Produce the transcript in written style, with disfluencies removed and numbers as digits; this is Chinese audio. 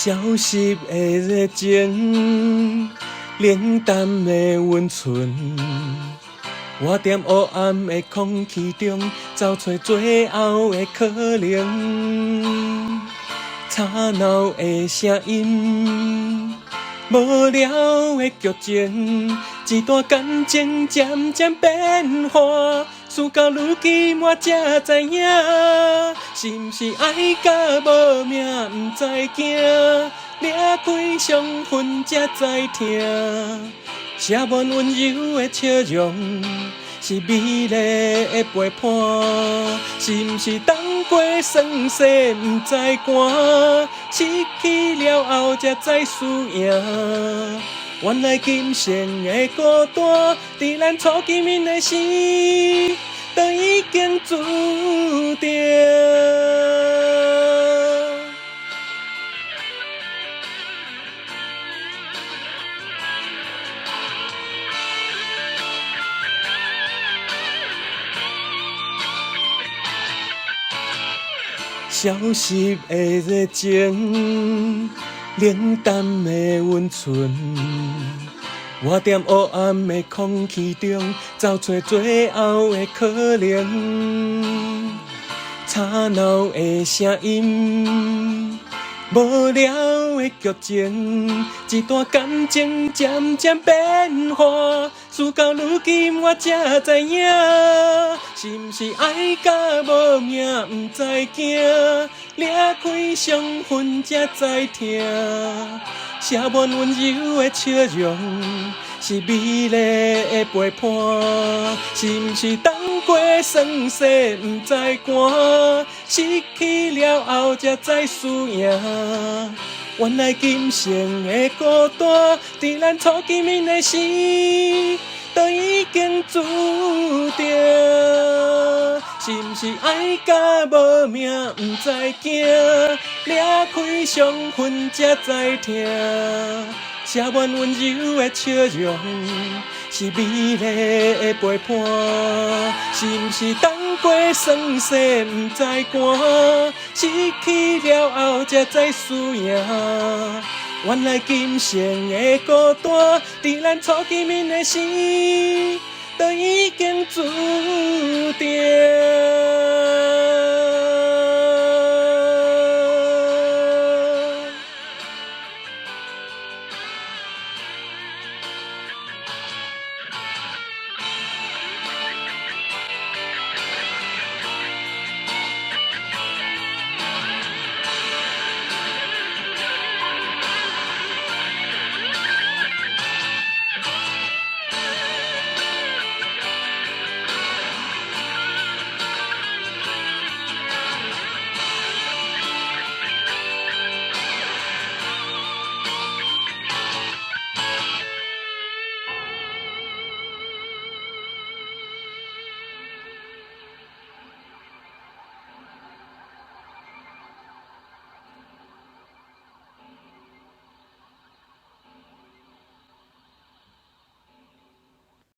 消失的热情，冷淡的温存。我踮黑暗的空气中，找找最后的可能。吵闹的声音，无聊的剧情，一段感情渐渐变化。事到如今，我才知影，是毋是爱甲无命，毋知惊，掠开伤痕才知疼。写满温柔的笑容，是美丽的陪伴，是毋是等过酸涩毋知寒，失去了后才知输赢。原来今生的孤单，伫咱初见面的时，就已经注定。消失的热情，冷淡的温存。我踮黑暗的空气中，找找最后的可能。吵闹的声音，无聊的剧情，一段感情渐渐变化。事到如今，我才知影，是毋是爱甲无命，毋知惊，掠开伤痕才知疼。写满温柔的笑容，是美丽的陪伴，是毋是等过酸涩毋知寒，失去了后才知输赢。原来今生的孤单，伫咱初见面的时，就已经注定。是毋是爱甲无命，毋知惊，掠开伤痕才知疼。写满温柔的笑容，是美丽的陪伴，是毋是等过酸涩毋知寒，失去了后才知输赢。原来今生的孤单，伫咱初见面的时，就已经注定。